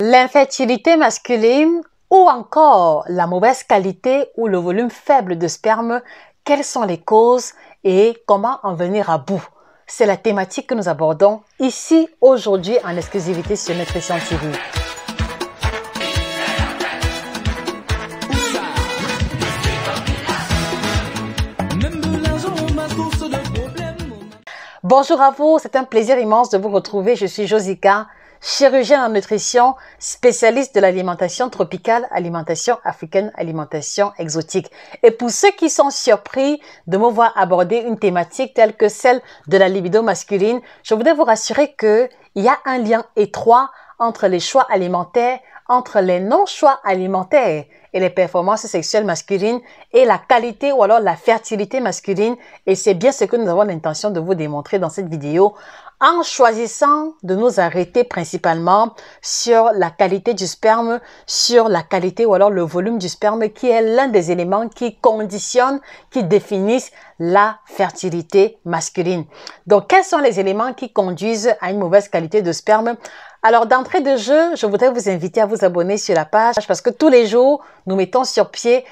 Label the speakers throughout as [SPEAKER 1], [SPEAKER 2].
[SPEAKER 1] L'infertilité masculine ou encore la mauvaise qualité ou le volume faible de sperme, quelles sont les causes et comment en venir à bout? C'est la thématique que nous abordons ici aujourd'hui en exclusivité sur Nutrition TV. Bonjour à vous, c'est un plaisir immense de vous retrouver. Je suis Josica, chirurgienne en nutrition, spécialiste de l'alimentation tropicale, alimentation africaine, alimentation exotique. Et pour ceux qui sont surpris de me voir aborder une thématique telle que celle de la libido masculine, je voudrais vous rassurer qu'il y a un lien étroit entre les choix alimentaires, entre les non-choix alimentaires et les performances sexuelles masculines et la qualité ou alors la fertilité masculine. Et c'est bien ce que nous avons l'intention de vous démontrer dans cette vidéo en choisissant de nous arrêter principalement sur la qualité du sperme, sur la qualité ou alors le volume du sperme qui est l'un des éléments qui conditionnent, qui définissent la fertilité masculine. Donc, quels sont les éléments qui conduisent à une mauvaise qualité de sperme? Alors, d'entrée de jeu, je voudrais vous inviter à vous abonner sur la page parce que tous les jours, nous mettons sur pied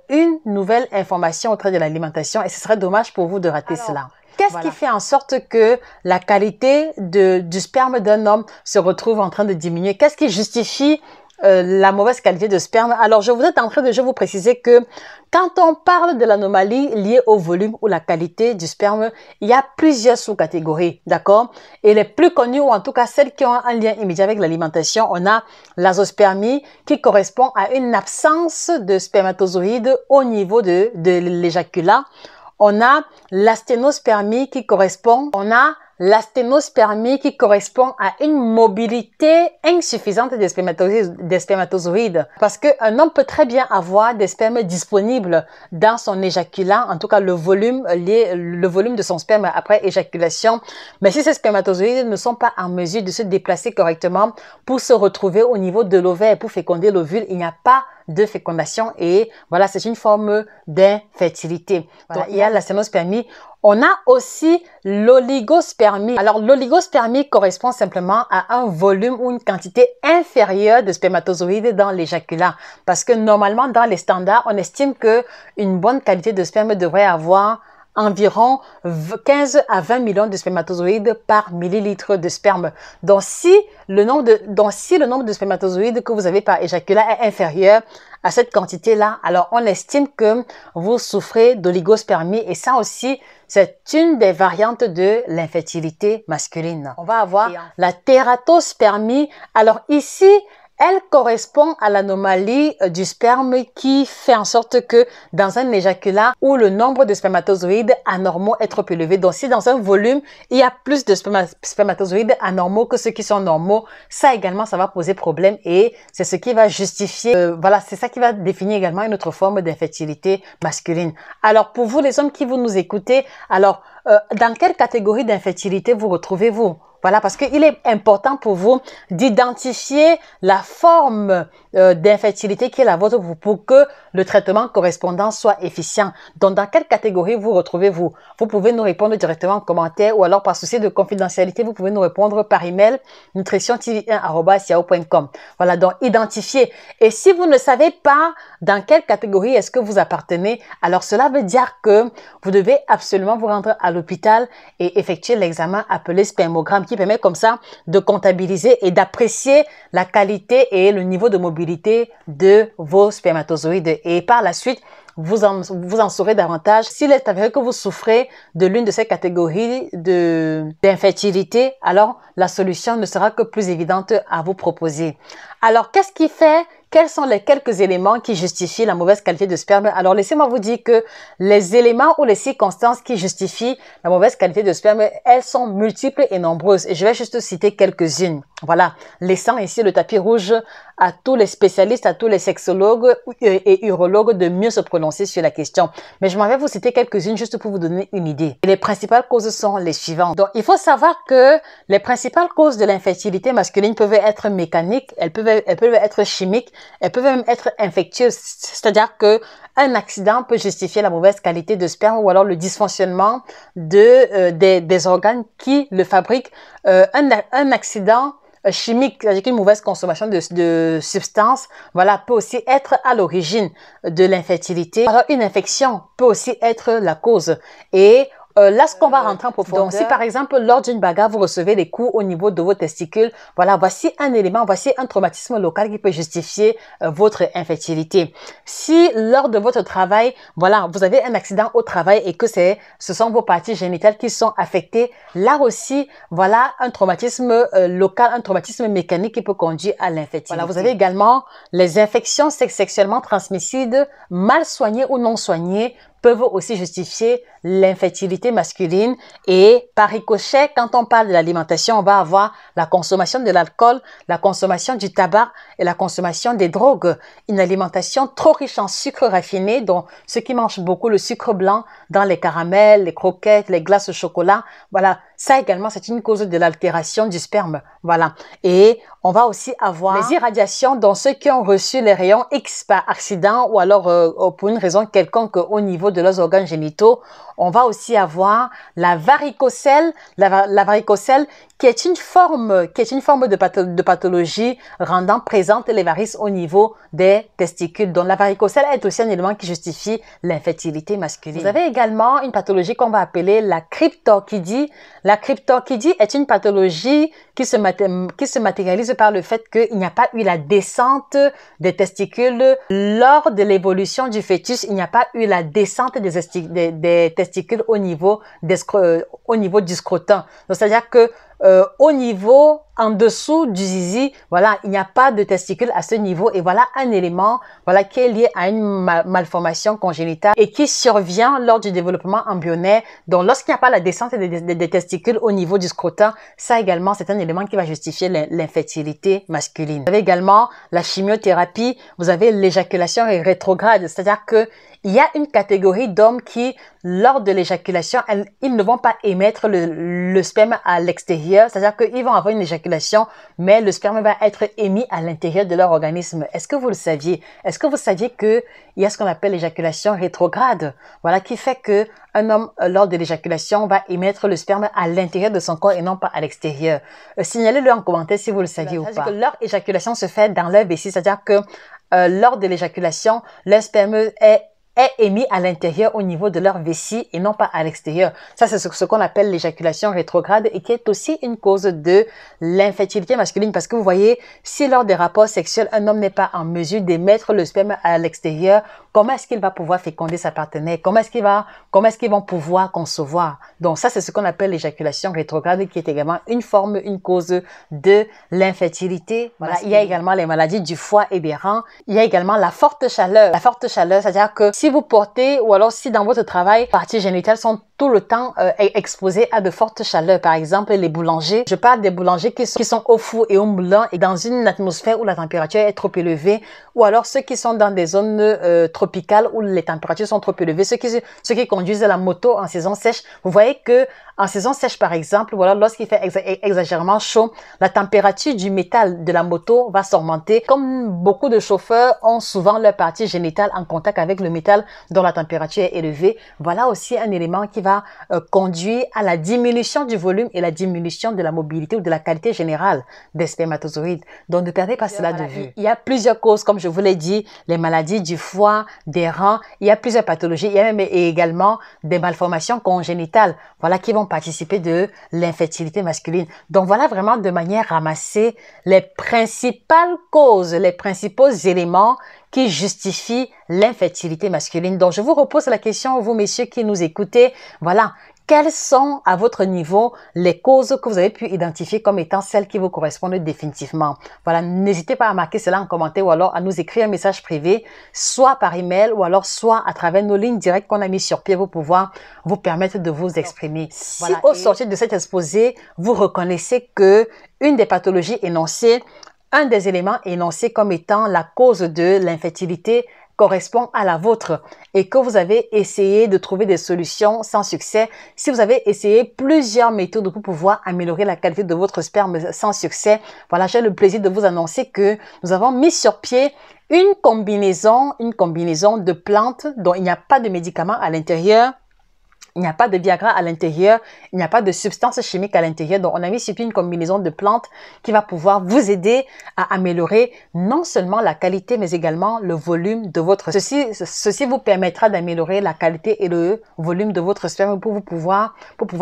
[SPEAKER 1] une nouvelle information au travers de l'alimentation et ce serait dommage pour vous de rater cela. Qu'est-ce qui fait en sorte que la qualité du sperme d'un homme se retrouve en train de diminuer? Qu'est-ce qui justifie la mauvaise qualité de sperme? Alors, je voudrais d'entrée de jeu vous préciser que quand on parle de l'anomalie liée au volume ou la qualité du sperme, il y a plusieurs sous-catégories, d'accord? Et les plus connues, ou en tout cas celles qui ont un lien immédiat avec l'alimentation, on a l'azospermie qui correspond à une absence de spermatozoïdes au niveau de l'éjaculat. On a l'asténospermie qui correspond à une mobilité insuffisante des spermatozoïdes. Parce qu'un homme peut très bien avoir des spermes disponibles dans son éjaculat, en tout cas le volume de son sperme après éjaculation. Mais si ces spermatozoïdes ne sont pas en mesure de se déplacer correctement pour se retrouver au niveau de l'ovaire pour féconder l'ovule, il n'y a pas de fécondation et voilà, c'est une forme d'infertilité. Voilà, il y a la sténospermie. On a aussi l'oligospermie. Alors, l'oligospermie correspond simplement à un volume ou une quantité inférieure de spermatozoïdes dans l'éjaculat. Parce que normalement, dans les standards, on estime que une bonne qualité de sperme devrait avoir environ 15 à 20 millions de spermatozoïdes par millilitre de sperme. Donc, si le nombre de spermatozoïdes que vous avez par éjaculat est inférieur à cette quantité-là, alors on estime que vous souffrez d'oligospermie et ça aussi, c'est une des variantes de l'infertilité masculine. On va avoir la tératospermie. Alors ici, elle correspond à l'anomalie du sperme qui fait en sorte que dans un éjaculat où le nombre de spermatozoïdes anormaux est trop élevé, donc si dans un volume, il y a plus de spermatozoïdes anormaux que ceux qui sont normaux, ça également, ça va poser problème et c'est ce qui va justifier, voilà, c'est ça qui va définir également une autre forme d'infertilité masculine. Alors pour vous, les hommes qui vous nous écoutez, alors dans quelle catégorie d'infertilité vous retrouvez-vous? Voilà, parce qu'il est important pour vous d'identifier la forme d'infertilité qui est la vôtre pour que le traitement correspondant soit efficient. Donc, dans quelle catégorie vous retrouvez-vous? Vous pouvez nous répondre directement en commentaire ou alors par souci de confidentialité, vous pouvez nous répondre par email nutritiontv1@yahoo.com. Voilà, donc identifiez. Et si vous ne savez pas dans quelle catégorie est-ce que vous appartenez, alors cela veut dire que vous devez absolument vous rendre à l'hôpital et effectuer l'examen appelé spermogramme qui permet comme ça de comptabiliser et d'apprécier la qualité et le niveau de mobilité de vos spermatozoïdes. Et par la suite, vous en saurez davantage. S'il est avéré que vous souffrez de l'une de ces catégories d'infertilité, alors la solution ne sera que plus évidente à vous proposer. Alors, qu'est-ce qui fait? Quels sont les quelques éléments qui justifient la mauvaise qualité de sperme? Alors, laissez-moi vous dire que les éléments ou les circonstances qui justifient la mauvaise qualité de sperme, elles sont multiples et nombreuses. Et je vais juste citer quelques-unes. Voilà, laissant ici le tapis rouge à tous les spécialistes, à tous les sexologues et urologues de mieux se prononcer sur la question. Mais je m'en vais vous citer quelques-unes juste pour vous donner une idée. Et les principales causes sont les suivantes. Donc, il faut savoir que les principales causes de l'infertilité masculine peuvent être mécaniques, elles peuvent être chimiques, elles peuvent même être infectieuses. C'est-à-dire que un accident peut justifier la mauvaise qualité de sperme ou alors le dysfonctionnement des organes qui le fabriquent. Un accident chimique, c'est-à-dire qu'une mauvaise consommation de substances, voilà, peut aussi être à l'origine de l'infertilité. Alors, une infection peut aussi être la cause. Et là, ce qu'on va rentrer en profondeur. Donc, si par exemple, lors d'une bagarre, vous recevez des coups au niveau de vos testicules, voilà, voici un élément, voici un traumatisme local qui peut justifier votre infertilité. Si lors de votre travail, voilà, vous avez un accident au travail et que ce sont vos parties génitales qui sont affectées, là aussi, voilà un traumatisme local, un traumatisme mécanique qui peut conduire à l'infertilité. Voilà, vous avez également les infections sexuellement transmissibles, mal soignées ou non soignées, peuvent aussi justifier l'infertilité masculine. Et par ricochet, quand on parle de l'alimentation, on va avoir la consommation de l'alcool, la consommation du tabac et la consommation des drogues. Une alimentation trop riche en sucre raffiné, donc ceux qui mangent beaucoup le sucre blanc dans les caramels, les croquettes, les glaces au chocolat, voilà, ça également c'est une cause de l'altération du sperme. Voilà. Et on va aussi avoir les irradiations dans ceux qui ont reçu les rayons X par accident ou alors pour une raison quelconque au niveau de leurs organes génitaux. On va aussi avoir la varicocèle, la varicocèle qui est une forme de pathologie rendant présente les varices au niveau des testicules. Donc la varicocèle est aussi un élément qui justifie l'infertilité masculine. Vous avez également une pathologie qu'on va appeler la cryptorchidie. La cryptorchidie est une pathologie qui se matérialise par le fait qu'il n'y a pas eu la descente des testicules lors de l'évolution du fœtus. Il n'y a pas eu la descente des testicules au niveau du scrotum. Donc c'est-à-dire que au niveau en dessous du zizi, voilà, il n'y a pas de testicules à ce niveau et voilà un élément, voilà, qui est lié à une malformation congénitale et qui survient lors du développement embryonnaire. Donc, lorsqu'il n'y a pas la descente des testicules au niveau du scrotum, ça également, c'est un élément qui va justifier l'infertilité masculine. Vous avez également la chimiothérapie, vous avez l'éjaculation rétrograde, c'est-à-dire que il y a une catégorie d'hommes qui, lors de l'éjaculation, ils ne vont pas émettre le sperme à l'extérieur. C'est-à-dire qu'ils vont avoir une éjaculation, mais le sperme va être émis à l'intérieur de leur organisme. Est-ce que vous le saviez? Est-ce que vous saviez qu'il y a ce qu'on appelle l'éjaculation rétrograde? Voilà, qui fait que un homme, lors de l'éjaculation, va émettre le sperme à l'intérieur de son corps et non pas à l'extérieur. Signalez-le en commentaire si vous le saviez ou pas. Que leur éjaculation se fait dans leur vessie, c'est-à-dire que lors de l'éjaculation, leur sperme est émis à l'intérieur au niveau de leur vessie et non pas à l'extérieur. Ça, c'est ce qu'on appelle l'éjaculation rétrograde et qui est aussi une cause de l'infertilité masculine parce que vous voyez, si lors des rapports sexuels, un homme n'est pas en mesure d'émettre le sperme à l'extérieur, comment est-ce qu'il va pouvoir féconder sa partenaire? Comment est-ce qu'ils vont pouvoir concevoir? Donc ça, c'est ce qu'on appelle l'éjaculation rétrograde qui est également une cause de l'infertilité. Voilà. Il y a également les maladies du foie et des reins. Il y a également la forte chaleur. La forte chaleur, c'est-à-dire que si vous portez ou alors si dans votre travail, parties génitales sont tout le temps exposées à de fortes chaleurs, par exemple les boulangers. Je parle des boulangers qui sont au four et au moulin et dans une atmosphère où la température est trop élevée, ou alors ceux qui sont dans des zones tropicales où les températures sont trop élevées, ceux qui conduisent la moto en saison sèche. Vous voyez que en saison sèche, par exemple, voilà, lorsqu'il fait exagérément chaud, la température du métal de la moto va s'augmenter. Comme beaucoup de chauffeurs ont souvent leur partie génitale en contact avec le métal dont la température est élevée, voilà aussi un élément qui va conduire à la diminution du volume et la diminution de la mobilité ou de la qualité générale des spermatozoïdes. Donc, ne perdez pas cela de vue. Il y a plusieurs causes, comme je vous l'ai dit, les maladies du foie, des reins, il y a plusieurs pathologies. Il y a même également des malformations congénitales, voilà, qui vont participer de l'infertilité masculine. Donc, voilà vraiment de manière ramassée les principales causes, les principaux éléments qui justifient l'infertilité masculine. Donc, je vous repose la question, vous messieurs qui nous écoutez, voilà, quelles sont à votre niveau les causes que vous avez pu identifier comme étant celles qui vous correspondent définitivement? Voilà, n'hésitez pas à marquer cela en commentaire ou alors à nous écrire un message privé, soit par email ou alors soit à travers nos lignes directes qu'on a mis sur pied pour pouvoir vous permettre de vous exprimer. Voilà, si au sortir de cet exposé, vous reconnaissez que une des pathologies énoncées, un des éléments énoncés comme étant la cause de l'infertilité correspond à la vôtre et que vous avez essayé de trouver des solutions sans succès, si vous avez essayé plusieurs méthodes pour pouvoir améliorer la qualité de votre sperme sans succès, voilà, j'ai le plaisir de vous annoncer que nous avons mis sur pied une combinaison de plantes dont il n'y a pas de médicaments à l'intérieur Il n'y a pas de Viagra à l'intérieur, il n'y a pas de substance chimique à l'intérieur. Donc, on a mis sur pied une combinaison de plantes qui va pouvoir vous aider à améliorer non seulement la qualité, mais également le volume de votre... Ceci vous permettra d'améliorer la qualité et le volume de votre sperme pour pouvoir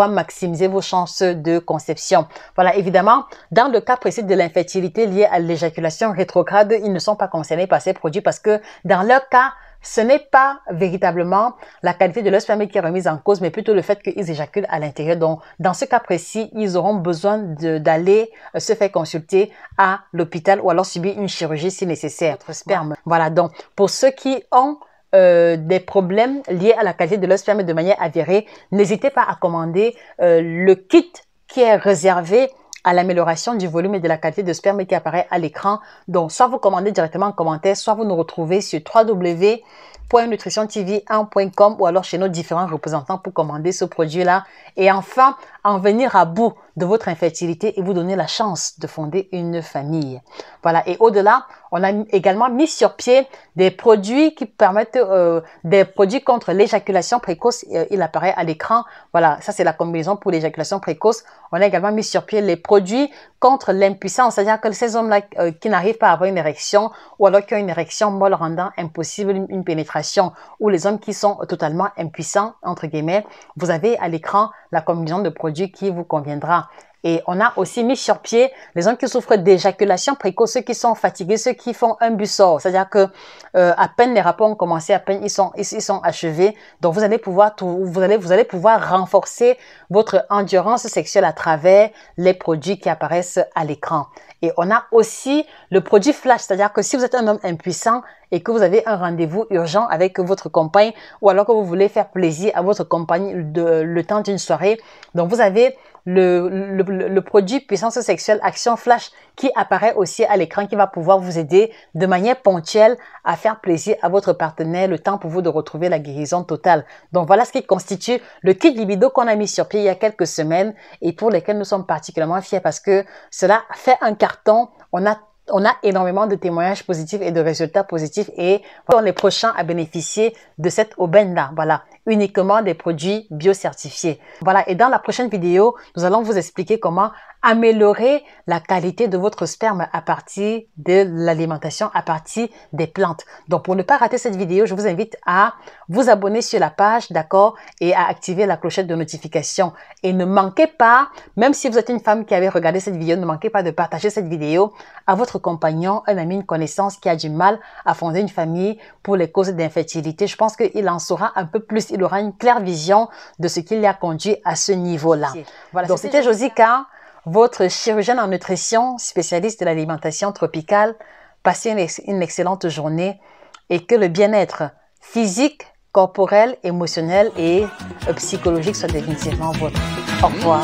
[SPEAKER 1] maximiser vos chances de conception. Voilà, évidemment, dans le cas précis de l'infertilité liée à l'éjaculation rétrograde, ils ne sont pas concernés par ces produits parce que dans leur cas, ce n'est pas véritablement la qualité de leur sperme qui est remise en cause, mais plutôt le fait qu'ils éjaculent à l'intérieur. Donc, dans ce cas précis, ils auront besoin d'aller se faire consulter à l'hôpital ou alors subir une chirurgie si nécessaire. Votre sperme. Voilà, donc pour ceux qui ont des problèmes liés à la qualité de leur sperme de manière avérée, n'hésitez pas à commander le kit qui est réservé à l'amélioration du volume et de la qualité de sperme qui apparaît à l'écran. Donc, soit vous commandez directement en commentaire, soit vous nous retrouvez sur www.nutritiontv1.com ou alors chez nos différents représentants pour commander ce produit-là. Et enfin, en venir à bout de votre infertilité et vous donner la chance de fonder une famille. Voilà. Et au-delà, on a également mis sur pied des produits qui permettent, des produits contre l'éjaculation précoce. Il apparaît à l'écran. Voilà. Ça, c'est la combinaison pour l'éjaculation précoce. On a également mis sur pied les produits contre l'impuissance. C'est-à-dire que ces hommes-là qui n'arrivent pas à avoir une érection ou alors qui ont une érection molle rendant impossible une pénétration, ou les hommes qui sont totalement impuissants, entre guillemets, vous avez à l'écran la combinaison de produits qui vous conviendra. Et on a aussi mis sur pied les hommes qui souffrent d'éjaculation précoce, ceux qui sont fatigués, ceux qui font un bussort. C'est-à-dire que à peine les rapports ont commencé, à peine ils sont achevés. Donc vous allez pouvoir renforcer votre endurance sexuelle à travers les produits qui apparaissent à l'écran. Et on a aussi le produit flash, c'est-à-dire que si vous êtes un homme impuissant et que vous avez un rendez-vous urgent avec votre compagne ou alors que vous voulez faire plaisir à votre compagne le temps d'une soirée, donc vous avez le produit puissance sexuelle action flash qui apparaît aussi à l'écran, qui va pouvoir vous aider de manière ponctuelle à faire plaisir à votre partenaire, le temps pour vous de retrouver la guérison totale. Donc voilà ce qui constitue le kit libido qu'on a mis sur pied il y a quelques semaines et pour lesquels nous sommes particulièrement fiers parce que cela fait un carton. On a énormément de témoignages positifs et de résultats positifs et on est les prochains à bénéficier de cette aubaine-là. Voilà, uniquement des produits biocertifiés. Voilà, et dans la prochaine vidéo, nous allons vous expliquer comment améliorer la qualité de votre sperme à partir de l'alimentation, à partir des plantes. Donc, pour ne pas rater cette vidéo, je vous invite à vous abonner sur la page, d'accord, et à activer la clochette de notification. Et ne manquez pas, même si vous êtes une femme qui avait regardé cette vidéo, ne manquez pas de partager cette vidéo à votre compagnon, un ami, une connaissance qui a du mal à fonder une famille pour les causes d'infertilité. Je pense qu'il en saura un peu plus, il aura une claire vision de ce qui l'a conduit à ce niveau-là. Voilà, donc c'était Josica, votre chirurgienne en nutrition, spécialiste de l'alimentation tropicale. Passez une excellente journée et que le bien-être physique, corporel, émotionnel et psychologique soit définitivement votre. Au revoir.